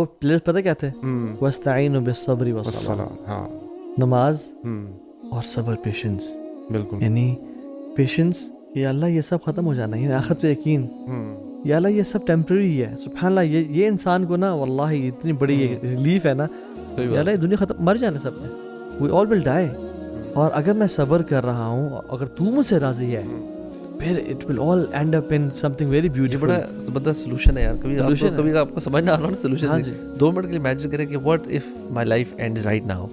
وہ پلیئرز پتہ کیا تھے؟ وَاسْتَعِينُوا بِالصَّبْرِ وَالصَّلَاةِ، ہاں نماز اور صبر، پیشنس. بالکل. یعنی پیشنس، یا اللہ یہ سب ختم ہو جانا ہے، آخرت پہ یقین، یا اللہ یہ سب ٹیمپرری ہے. سبحان اللہ، یہ انسان کو نا واللہ اتنی بڑی ریلیف ہے نا، یا اللہ یہ دنیا ختم، مر جانا سب نے، وی آل ول ڈائی. اور اگر میں صبر کر رہا ہوں، اگر تو مجھ سے راضی ہے، پھر it will all and up in some thing very beautiful. بڑا زبردست سولوشن ہے یار. کبھی آپ کو سمجھ نہ آ رہا نا سولوشن، 2 منٹ کے لیے امیجن کریں کہ what if my life ends right now,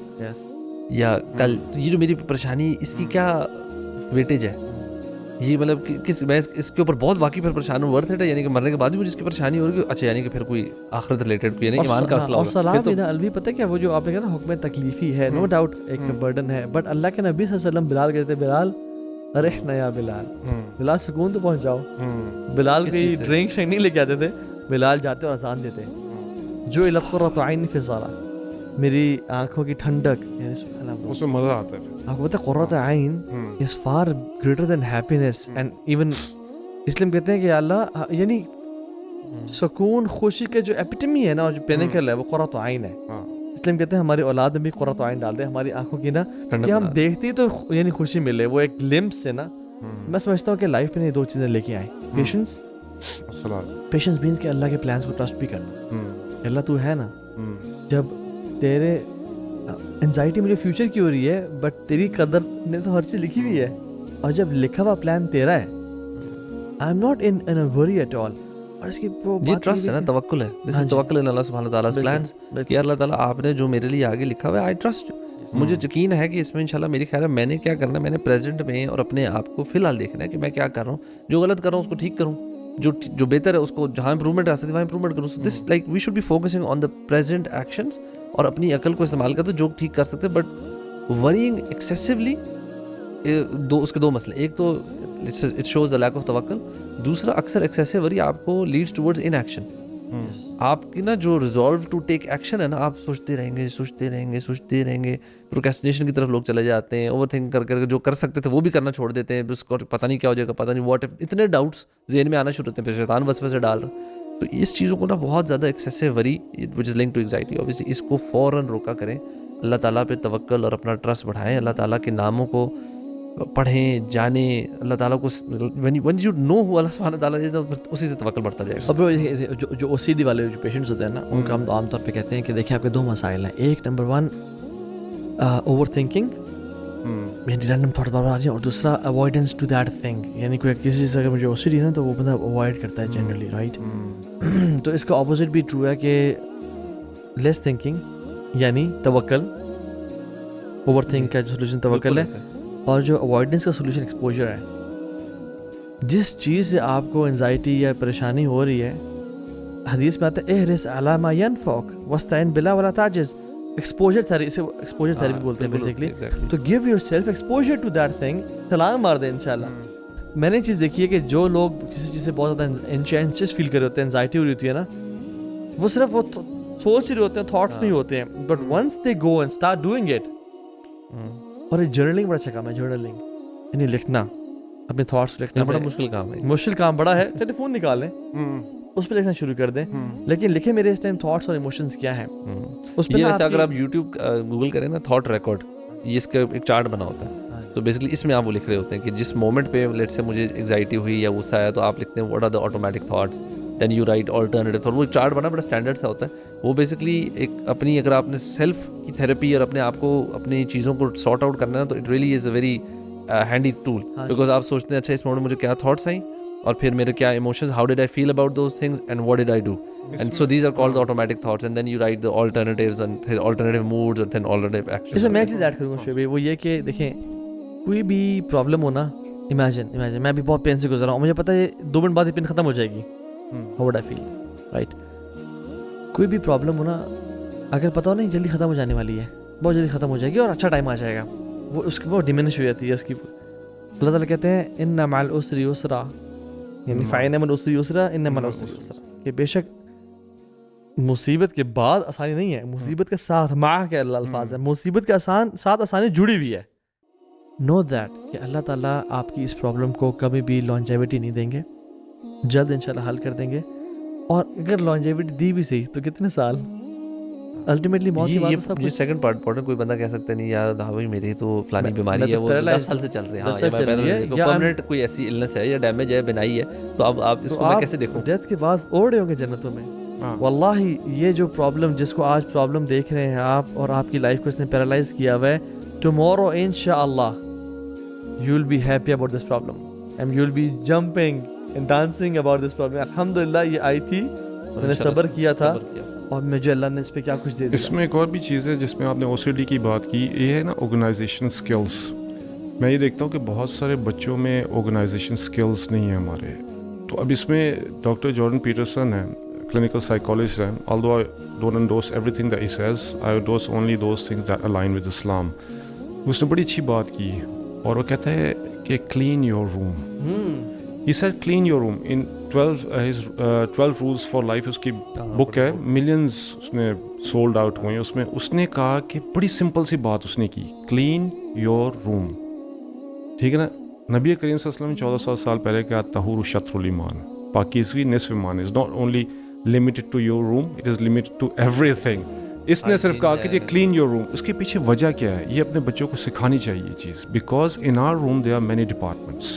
یا کل یہ جو میری پریشانی اس کی کیا ویٹیج ہے، یہ مطلب کس میں اس کے اوپر بہت واقعی پھر پریشان ہوں، ورتھ اٹ ہے، یعنی کہ مرنے کے بعد بھی مجھے اس کی پریشانی ہو رہی ہے. اچھا یعنی کہ پھر کوئی آخرت ریلیٹڈ کوئی یعنی ایمان کا مسئلہ ہوگا. اور صلاح بھی نا الوی پتہ کیا، وہ جو آپ نے کہا نا حکم تکلیفی ہے، نو ڈاؤٹ ایک برڈن ہے، بٹ اللہ کے نبی صلی اللہ علیہ وسلم بلال کہتے ہیں، بلال ارحنا یا بلال، بلال سکون تو پہنچ جاؤ. بلال کی ڈرنک شنک نہیں لے کے آتے تھے، بلال جاتے اور اذان دیتے، جو الت قرۃ عین فی الصلاۃ، میری آنکھوں کی ٹھنڈک، یعنی سبحان اللہ اس میں مزہ آتا ہے. آپ کو پتہ ہے قرۃ عین is far greater than happiness and even, اس لیے ہم کہتے ہیں کہ اللہ یعنی سکون خوشی کے جو ایپیٹمی ہے نا، اور جو پینیکل ہے وہ قرۃ عین ہے. اس لیے ہم کہتے ہیں ہماری اولاد میں بھی قرۃ عین ڈال دیں ہماری آنکھوں کی نا، کہ ہم دیکھتے ہی تو یعنی خوشی ملے، وہ ایک گلمپس سے نا. میں سمجھتا ہوں کہ لائف میں یہ 2 چیزیں لے کے آئیں، پیشنس، پیشنس مینس کہ اللہ کے پلانس کو ٹرسٹ بھی کرنا. اللہ تو ہے نا، جب تیرے انزائٹی مجھے فیوچر کی ہو رہی ہے، بٹ تیری قدر نے تو ہر چیز لکھی ہوئی ہے، اور جب لکھا ہوا پلان تیرا ہے، آئی ایم ناٹ ان اے وری ایٹ آل. اور اس کی یہ ٹرسٹ ہے نا، توکل ہے. دس از توکل ان اللہ سبحانہ تعالیٰ پلانز، کہ اللہ تعالیٰ آپ نے جو میرے لیے آگے لکھا ہوا ہے، آئی ٹرسٹ. مجھے یقین ہے کہ اس میں انشاءاللہ میری خیر ہے، میں نے کیا کرنا ہے، میں نے پریزنٹ میں اور اپنے آپ کو فی الحال دیکھنا ہے کہ میں کیا کر رہا ہوں، جو غلط کر رہا ہوں اس کو ٹھیک کروں، جو بہتر ہے اس کو جہاں امپرومنٹ آ سکتی ہے وہاں امپرومنٹ کروں. So this like we should be focusing on the present actions, اور اپنی عقل کو استعمال کرتے جو ٹھیک کر سکتے. بٹ ورینگ ایکسیسولی، اس کے 2 مسئلے، ایک تو it shows the lack of توکل، دوسرا اکثر ایکسیسو وری آپ کو لیڈس ٹورڈز ان ایکشن. آپ کی نا جو ریزالو ٹو ٹیک ایکشن ہے نا، آپ سوچتے رہیں گے، پروکریسٹینیشن کی طرف لوگ چلے جاتے ہیں، اوور تھنک کر جو کر سکتے تھے وہ بھی کرنا چھوڑ دیتے ہیں، اس کو پتہ نہیں کیا ہو جائے گا، پتہ نہیں واٹ اف، اتنے ڈاؤٹس ذہن میں آنا شروع ہوتے ہیں، پھر شیطان وسوسے سے ڈال رہا. تو اس چیزوں کو نا بہت زیادہ excessive worry which is link to anxiety, obviously اس کو فوراً روکا کریں، اللہ تعالیٰ پہ توکل اور اپنا ٹرسٹ بڑھائیں، اللہ تعالیٰ کے ناموں کو پڑھیں، جانیں، اللہ تعالیٰ کو when you know who اللہ سبحانہ تعالیٰ ہے، اسی سے توکل بڑھتا جائے گا. اب جو او سی ڈی والے جو پیشنٹس ہوتے ہیں نا، ان کا ہم عام طور پہ کہتے ہیں کہ دیکھیں آپ کے 2 مسائل ہیں. ایک نمبر 1 اوور تھنکنگ، یعنی رینڈم تھاٹ بار آ رہی ہے، اور دوسرا اوائڈنس ٹو دیٹ تھنگ، یعنی کوئی کسی چیز اگر مجھے او سی ڈی ہے نا تو وہ بندہ اوائڈ کرتا ہے جنرلی، رائٹ. تو اس کا اپوزٹ بھی ٹرو ہے کہ لیس تھنکنگ یعنی توکل، اوور تھنک کا جو سولوشن توکل ہے، اور جو اوائڈنس کا سولوشن ایکسپوجر ہے. جس چیز سے آپ کو انزائٹی یا پریشانی ہو رہی ہے، حدیث میں آتا ہے احرص علی ما ینفعک واستعن باللہ ولا تعجز. ایکسپوجر تھیرپی، اسے ایکسپوجر تھیرپی بولتے ہیں بیسیکلی. تو give yourself exposure to that thing, چھلانگ مار دیں انشاءاللہ. میں نے چیز دیکھی ہے کہ جو لوگ کسی چیز سے بہت زیادہ انشیس فیل کر رہے ہوتے ہیں، انزائٹی ہو رہی ہوتی ہے نا، وہ صرف وہ سوچ رہے ہوتے ہیں، تھاٹس میں ہی ہوتے ہیں، but once they go and start doing it. اور جرنلنگ بڑا اچھا کام ہے، جرنلنگ یعنی لکھنا، اپنے تھاٹس لکھنا. بڑا مشکل کام ہے، مشکل کام بڑا ہے. ٹیلی فون نکال لیں، اس پہ لکھنا شروع کر دیں، لیکن لکھیں میرے اس ٹائم تھاٹس اور ایموشنز کیا ہیں اس پہ. ویسے اگر آپ یوٹیوب گوگل کریں نا، تھاٹ ریکارڈ، یہ اس کا ایک چارٹ بنا ہوتا ہے. تو بیسکلی اس میں آپ وہ لکھ رہے ہوتے ہیں کہ جس مومنٹ پہ لیٹ سے مجھے انگزائٹی ہوئی یا غصہ آیا، تو آپ لکھتے ہیں what are the automatic thoughts, then you write alternative thought. وہ ایک چارٹ بنا، بڑا اسٹینڈرڈ سا ہوتا ہے. وہ بیسکلی ایک اپنی، اگر آپ نے سیلف کی تھیراپی اور اپنے آپ کو اپنی چیزوں کو سارٹ آؤٹ کرنا ہے تو it really is a very handy tool. Because آپ سوچتے ہیں اچھا اس مومنٹ مجھے کیا تھاٹس آئیں، اور پھر میرے کیا emotions, how did I feel about those things and what did I do, and so these are called automatic thoughts, and then you write the alternatives and پھر آلٹرنیٹیو موڈز اور then alternative actions. اس میں ایک چیز add کروں گا شعیب، وہ یہ کہ دیکھیں کوئی بھی پرابلم ہو نا، امیجن میں بھی بہت پین سے گزر رہا ہوں، مجھے پتہ ہے 2 منٹ بعد یہ پین ختم ہو جائے گی، how would I feel, right. کوئی بھی پرابلم ہو نا، اگر پتہ ہو نہیں جلدی ختم ہو جانے والی ہے، بہت جلدی ختم ہو جائے گی اور اچھا ٹائم آ جائے گا، وہ اس کی وہ ڈیمینش ہو جاتی ہے اس کی. اللہ تعالیٰ کہتے ہیں ان مع العسر یسرا، یعنی فإن مع العسر یسرا ان مع العسر یسرا، کہ بے شک مصیبت کے بعد آسانی نہیں ہے، مصیبت کے ساتھ، مع کے اللہ الفاظ ہے، مصیبت کے ساتھ آسانی جڑی ہوئی ہے. نو دیٹ کہ اللہ تعالیٰ آپ کی اس پرابلم کو کبھی بھی لانجیوٹی نہیں دیں گے، جلد انشاءاللہ حل کر دیں گے. اور اگر لانجیوٹی دی بھی صحیح تو کتنے سال، الٹیمیٹلی موت کی بات ہے سب یہ کچھ. سیکنڈ پارٹ کوئی بندہ کہہ سکتا نہیں یار ہاں بھائی میری تو فلانی بیماری ہے تو وہ 10 سال سے چل رہی ہے, ہاں یہ پرماننٹ کوئی ایسی النس ہے یا ڈیمیج ہے بنائی ہے, تو اب آپ اس کو میں کیسے دیکھوں؟ ڈیتھ کے بعد اوڑے ہوں گے جنتوں میں. واللہ یہ جو پرابلم جس کو آج پرابلم دیکھ رہے ہیں آپ اور آپ کی لائف کو اس نے پیرالائز کیا ہوا ہے, ٹمورو انشاءاللہ you will be happy about this problem and you will be jumping and dancing about this problem. الحمدللہ یہ آئی تھی, میں نے صبر کیا تھا اور مجھے اللہ نے اس پہ کیا کچھ دے دیا. اس میں ایک اور بھی چیز ہے جس میں آپ نے او سی ڈی کی بات کی, یہ ہے نا آرگنائزیشن سکلز. میں یہ دیکھتا ہوں کہ بہت سارے بچوں میں آرگنائزیشن سکلز نہیں ہیں ہمارے. تو اب اس میں ڈاکٹر جارڈن پیٹرسن ہے, clinical psychologist ہے, although I don't endorse everything that he says, I endorse only those things that align with Islam. اس نے بڑی اچھی بات کی اور وہ کہتا ہے کہ clean your room. He said clean your room in 12 rules for life اس کی بک ہے, millions اس نے sold out ہوئے ہیں اس میں. اس نے کہا کہ بڑی سمپل سی بات اس نے کی, clean your room. ٹھیک ہے نا, نبی کریم صلی اللہ علیہ وسلم 1400 سال پہلے کہا طہور شطر الایمان, پاکیزگی نصف ایمان. is not only limited to your room, it is limited to everything. اس نے صرف کہا کہ clean your room. اس کے پیچھے وجہ کیا ہے, یہ اپنے بچوں کو سکھانی چاہیے یہ چیز. because in our room there are many departments.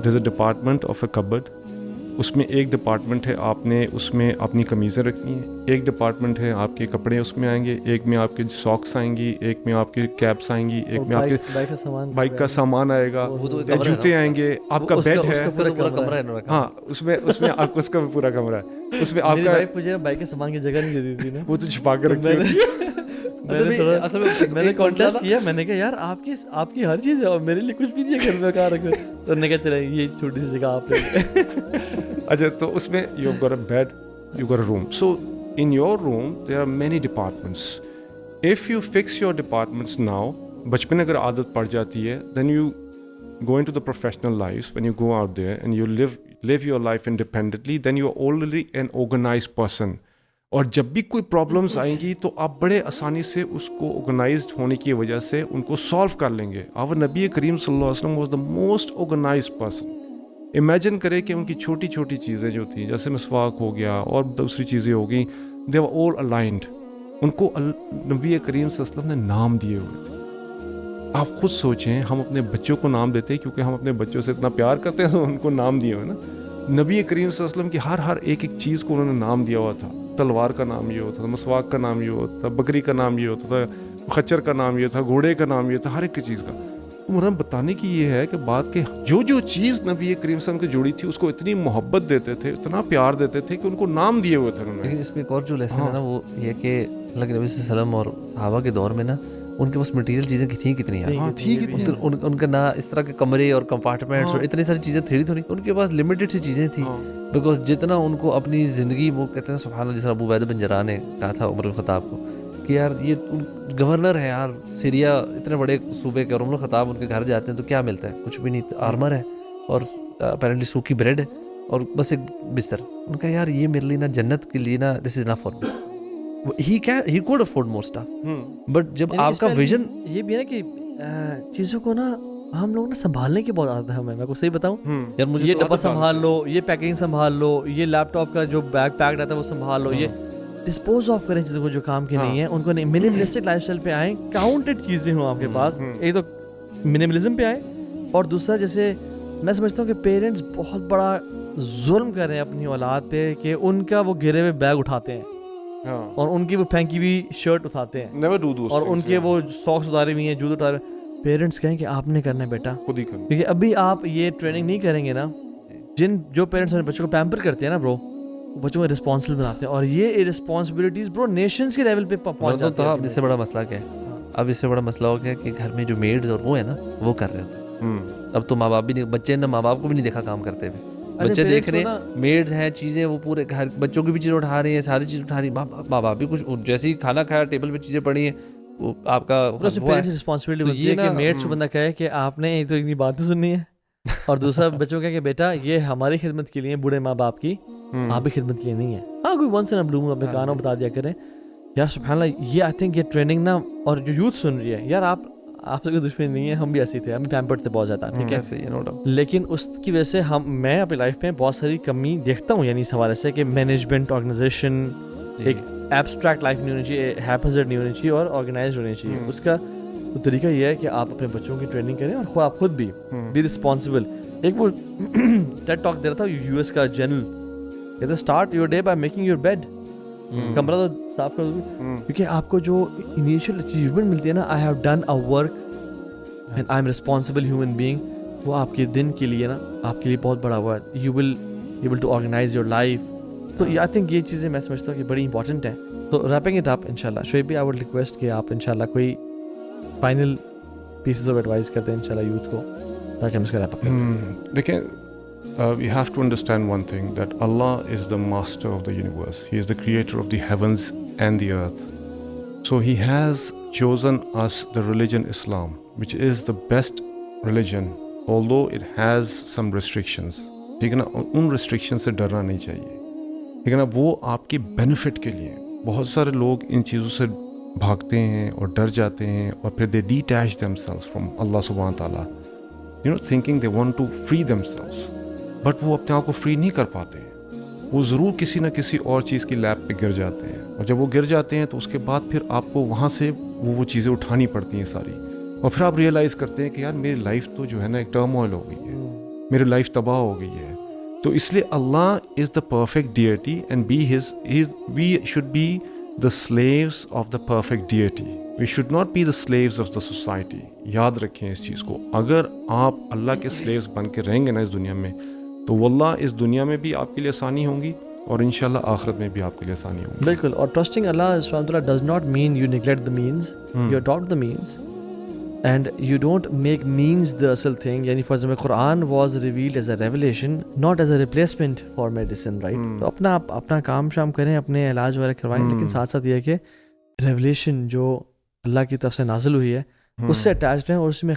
there's a department of a cupboard. اس میں ایک ڈپارٹمنٹ ہے آپ نے اس میں اپنی قمیضیں رکھنی ہیں, ایک ڈپارٹمنٹ ہے آپ کے کپڑے اس میں آئیں گے, ایک میں آپ کے ساکس آئیں گی, ایک میں آپ کے کیپس آئیں گی, ایک میں آپ کے بائک کا سامان آئے گا, جوتے آئیں گے, آپ کا بیڈ ہے, ہاں اس میں آپ کو اس کا پورا کمرہ ہے, اس میں آپ کا مجھے بائک کے سامان کی جگہ نہیں دے دی تھی نا, وہ تو چھپا کر رکھی ہے. میں نے کانٹیسٹ کیا, میں نے کہا یار آپ کی ہر چیز ہے اور میرے لیے کچھ بھی نہیں ہے گھر میں, کہاں رکھو. تو نے کہا چلے یہ چھوٹی سی جگہ آپ نے. اچھا تو اس میں you got a bed, you got a room. So in your room there are many departments. If you fix your departments now, بچپن اگر عادت پڑ جاتی ہے, then you go into the professional lives, when you go out there and you live your life independently, then you are already an organized person. اور جب بھی کوئی پرابلمس آئیں گی تو آپ بڑے آسانی سے اس کو آرگنائزڈ ہونے کی وجہ سے ان کو سالو کر لیں گے. اور نبی کریم صلی اللہ علیہ وسلم was the most organised person. Imagine کرے کہ ان کی چھوٹی چھوٹی چیزیں جو تھیں, جیسے مسواک ہو گیا اور دوسری چیزیں ہو گئیں, دے ور آل الائنڈ. ان کو نبی کریم صلی اللہ علیہ وسلم نے نام دیے ہوئے تھے. آپ خود سوچیں, ہم اپنے بچوں کو نام دیتے ہیں کیونکہ ہم اپنے بچوں سے اتنا پیار کرتے ہیں تو ان کو نام دیے ہوئے نا. نبی کریم صلی اللہ علیہ وسلم کی ہر ایک چیز کو انہوں نے نام دیا ہوا تھا. تلوار کا نام یہ ہوتا تھا, مسواک کا نام یہ ہوتا تھا, بکری کا نام یہ ہوتا تھا, خچر کا نام یہ تھا, گھوڑے کا نام یہ تھا, ہر ایک چیز کا. انہوں نے بتانے کی یہ ہے کہ بات کہ جو چیز نبی کریم صلی اللہ علیہ وسلم کی جوڑی تھی اس کو اتنی محبت دیتے تھے, اتنا پیار دیتے تھے کہ ان کو نام دیے ہوئے تھے انہوں نے. لیکن اس میں ایک اور جو لیسن ہے نا وہ یہ کہ اللہ کے نبی صلی اللہ علیہ وسلم اور صحابہ کے دور میں نا ان کے پاس مٹیریل چیزیں تھیں کتنی ہیں, ان کا نہ اس طرح کے کمرے اور کمپارٹمنٹس اور اتنی ساری چیزیں تھوڑی ان کے پاس لمیٹڈ سی چیزیں تھیں. بیکاز جتنا ان کو اپنی زندگی, وہ کہتے ہیں سبحان اللہ, جس طرح ابو عبیدہ بن جراح نے کہا تھا عمر بن الخطاب کو کہ یار یہ گورنر ہے یار سیریا, اتنے بڑے صوبے کے, اور عمر الخطاب ان کے گھر جاتے ہیں تو کیا ملتا ہے, کچھ بھی نہیں, آرمر ہے اور اپیرنٹلی سوکھی بریڈ ہے اور بس ایک بستر. ان کا یار یہ میرے لیے نا جنت کے لیے نا this is enough for me. He could afford more stuff. But جب آپ کا ویژن یہ بھی ہے نا کہ چیزوں کو نا ہم لوگ نا سنبھالنے کی بہت عادت ہے ہمیں. میں کو صحیح بتاؤں, یار مجھے یہ ڈبہ سنبھال لو, یہ پیکنگ سنبھال لو, یہ لیپ ٹاپ کا جو بیگ پیک رہتا ہے وہ سنبھال لو, یہ ڈسپوز آف کریں چیزوں کو جو کام کی نہیں ہے. ان کو منیملسٹک لائف اسٹائل پہ آئیں, کاؤنٹڈ چیزیں ہوں آپ کے پاس. ایک تو منیملزم پہ آئیں, اور دوسرا جیسے میں سمجھتا ہوں کہ پیرنٹس بہت بڑا ظلم کر رہے ہیں اپنی اولاد پہ کہ ان کا وہ گرے ہوئے بیگ اٹھاتے ہیں اور ان کی وہ پھینکی ہوئی شرٹ اٹھاتے ہیں اور ان کے وہ ساکس اتارے ہوئی ہیں, جوتے اتارے. پیرنٹس کہیں کہ آپ نے کرنا ہے بیٹا, خود ہی کرنا, کیونکہ ابھی آپ یہ ٹریننگ نہیں کریں گے نا. جو پیرنٹس اپنے بچوں کو پیمپر کرتے ہیں نا برو, بچوں کو رسپانسبل بناتے ہیں, اور یہ رسپانسبلٹیز برو نیشنز کے لیول پہ پہنچ جاتی ہیں. اب اس سے بڑا مسئلہ کیا ہے, اب اس سے بڑا مسئلہ ہو گیا کہ گھر میں جو میڈز اور وہ ہے نا وہ کر رہے ہوتے ہیں. اب تو ماں باپ بھی نہیں, بچے نے ماں باپ کو بھی نہیں دیکھا کام کرتے ہوئے. بچے دیکھ رہے ہیں میڈز ہیں, چیزیں وہ پورے گھر بچوں کی بھی چیزیں اٹھا رہی ہیں, ساری چیز اٹھا رہی ہیں. ماں باپ بھی کچھ جیسے ہی کھانا کھایا ٹیبل پہ چیزیں پڑی ہیں, وہ آپ کا رسپانسبلٹی ہوتی ہے کہ میڈس کو بندہ کہے کہ آپ نے ایک تو اتنی باتیں سننی ہے, اور دوسرا بچوں کا کہ بیٹا یہ ہماری خدمت کے لیے, بوڑھے ماں باپ کی, آپ کی خدمت کے لیے نہیں ہے. ہاں کوئی ونس ان اے بلو مون اپنے کانوں بتا دیا کریں. یار سبحان اللہ, یہ آئی تھنک یہ ٹریننگ نا, اور جو یوتھ سن رہی ہے, یار آپ سے کوئی دشمنی نہیں ہے, ہم بھی ایسے تھے, ہم بھی پیمپرڈ تھے بہت زیادہ, ٹھیک ہے, لیکن اس کی وجہ سے میں اپنی لائف میں بہت ساری کمی دیکھتا ہوں. یعنی اس حوالے سے کہ مینجمنٹ, آرگنائزیشن, ایک ایبسٹریکٹ لائف نہیں ہونی چاہیے, ہیپزڈ نہیں ہونی چاہیے, اور آرگنائزڈ ہونی چاہیے. اس کا تو طریقہ یہ ہے کہ آپ اپنے بچوں کی ٹریننگ کریں, اور خود آپ خود بھی بی رسپانسبل. ایک وہ ٹیڈ ٹاک دے رہا تھا یو ایس کا جنرل, کہتے start your day by making your bed. کمرہ تو صاف کر دو, کیونکہ آپ کو جو انیشیل اچیومنٹ ملتی ہے نا, I have done a work and I am responsible human being, وہ آپ کے دن کے لیے نا آپ کے لیے بہت بڑا ہوا ہے. You will able to organise your life. تو آئی تھنک یہ چیزیں میں سمجھتا ہوں کہ بڑی امپورٹنٹ ہیں. تو ریپنگ اٹ اپ ان شاء اللہ, شعیب بھی آئی وڈ ریکویسٹ کہ آپ ان شاء اللہ کوئی فائنل پیسز آف ایڈوائز کرتے ہیں ان شاء اللہ یوتھ کو, تاکہ ہم اس کا ریپ اپ کریں. دیکھیں, we have to understand one thing, that Allah is the master of the universe. He is the creator of the heavens and the earth. So he has chosen us the religion Islam, which is the best religion, although it has some restrictions. ٹھیک ہے نا, ان restriction سے ڈرنا نہیں چاہیے. ٹھیک ہے نا, وہ آپ کے بینیفٹ کے لیے. بہت سارے لوگ ان چیزوں سے بھاگتے ہیں اور ڈر جاتے ہیں, اور پھر they detach themselves from اللہ سبحانہ تعالیٰ, you know, thinking they want to free themselves, but وہ اپنے آپ کو فری نہیں کر پاتے. وہ ضرور کسی نہ کسی اور چیز کی لیب پہ گر جاتے ہیں, اور جب وہ گر جاتے ہیں تو اس کے بعد پھر آپ کو وہاں سے وہ چیزیں اٹھانی پڑتی ہیں ساری, اور پھر آپ ریئلائز کرتے ہیں کہ یار میری لائف تو جو ہے نا ایک ٹرموائل ہو گئی ہے, میری لائف تباہ ہو گئی ہے. تو اس لیے اللہ is the perfect deity, and we should be the slaves of the perfect deity. We should not be the slaves of the society. یاد رکھیں اس چیز کو. اگر آپ اللہ کے سلیوز بن کے رہیں گے نا اس دنیا میں, تو واللہ اس دنیا میں بھی آپ کے لیے آسانی ہوں گی, اور انشاءاللہ آخرت میں بھی آپ کے لیے آسانی ہوگی. بالکل. اور ٹرسٹنگ اللہ سبحانہ وتعالیٰ does not mean you neglect the means, you adapt the means and you don't make means the اصل تھنگ. یعنی for example Quran was revealed as a revelation, not as a replacement for medicine, right. تو اپنا کام شام کریں, اپنے علاج وغیرہ کروائیں, لیکن ساتھ ساتھ یہ ہے کہ ریولیشن جو اللہ کی طرف سے نازل ہوئی ہے اس سے اٹیچڈ ہیں, اور اس میں